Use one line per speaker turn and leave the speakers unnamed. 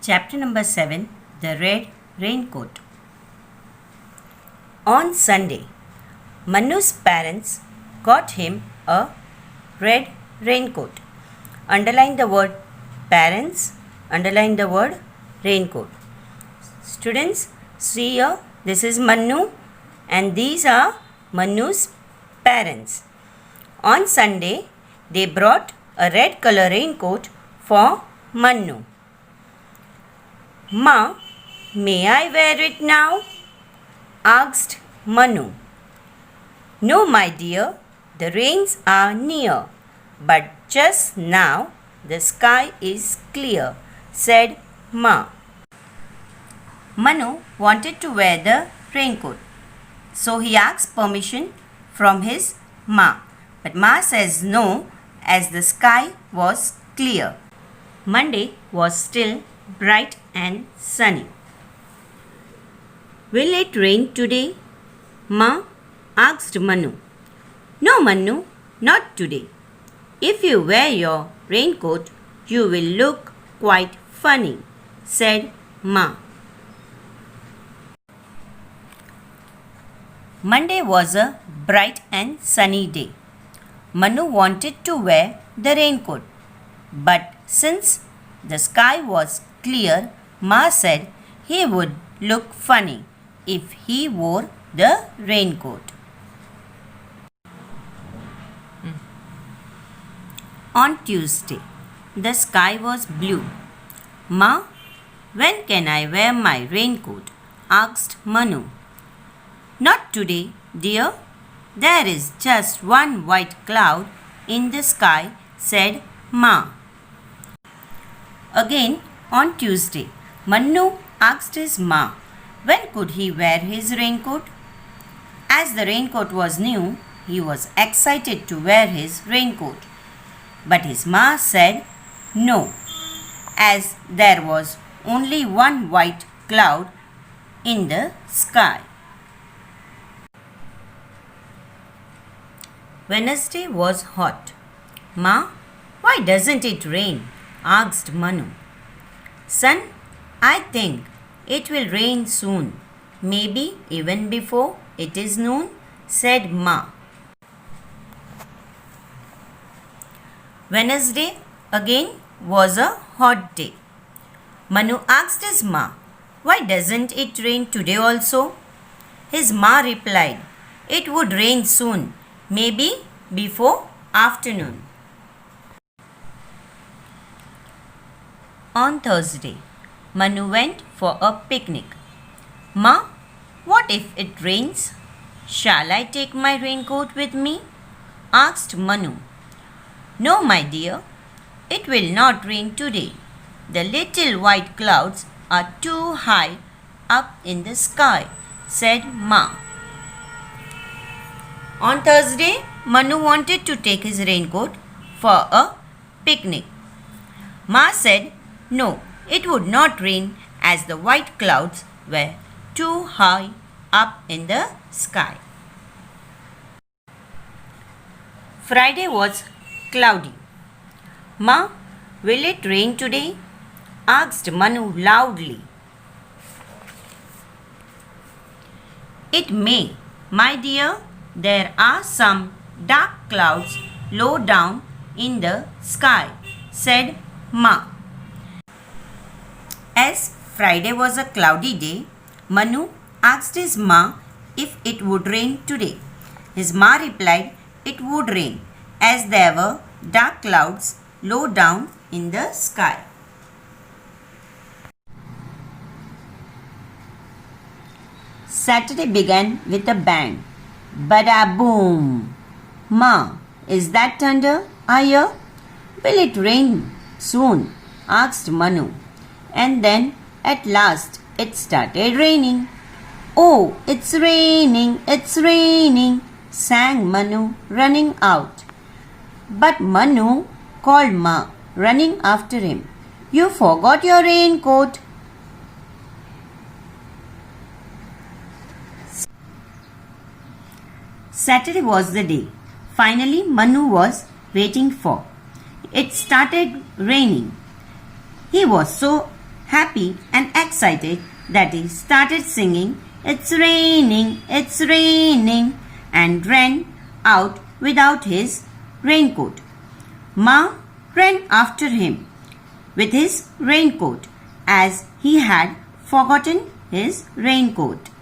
Chapter number 7, The Red Raincoat. On Sunday, Manu's parents got him a red raincoat. Underline the word parents, underline the word raincoat. Students, see here, this is Manu and these are Manu's parents. On Sunday, they brought a red color raincoat for Manu. Ma, may I wear it now? Asked Manu. No, my dear, the rains are near, but just now the sky is clear, said Ma. Manu wanted to wear the raincoat, so he asked permission from his Ma. But Ma says no, as the sky was clear. Monday was still bright and sunny. Will it rain today? Ma asked Manu. No, Manu, not today. If you wear your raincoat, you will look quite funny, said Ma. Monday was a bright and sunny day. Manu wanted to wear the raincoat, but since the sky was clear, Ma said he would look funny if he wore the raincoat. On Tuesday, the sky was blue. Ma, when can I wear my raincoat? Asked Manu. Not today, dear. There is just one white cloud in the sky, said Ma. Again, on Tuesday, Manu asked his Ma when could he wear his raincoat. As the raincoat was new, he was excited to wear his raincoat. But his Ma said no, as there was only one white cloud in the sky. Wednesday was hot. Ma, why doesn't it rain? Asked Manu. Son, I think it will rain soon, maybe even before it is noon, said Ma. Wednesday again was a hot day. Manu asked his Ma, why doesn't it rain today also? His Ma replied, it would rain soon, maybe before afternoon. On Thursday, Manu went for a picnic. Ma, what if it rains? Shall I take my raincoat with me? Asked Manu. No, my dear, it will not rain today. The little white clouds are too high up in the sky, said Ma. On Thursday, Manu wanted to take his raincoat for a picnic. Ma said no, it would not rain as the white clouds were too high up in the sky. Friday was cloudy. Ma, will it rain today? Asked Manu loudly. It may, my dear. There are some dark clouds low down in the sky, said Ma. As Friday was a cloudy day, Manu asked his Ma if it would rain today. His Ma replied it would rain, as there were dark clouds low down in the sky. Saturday began with a bang. Bada boom! Ma, is that thunder I hear? Will it rain soon? Asked Manu. And then at last it started raining. Oh, it's raining, sang Manu running out. But Manu called Ma, running after him. You forgot your raincoat. Saturday was the day. Finally, Manu was waiting for. It started raining. He was so happy and excited that he started singing, "It's raining," and ran out without his raincoat. Ma ran after him with his raincoat as he had forgotten his raincoat.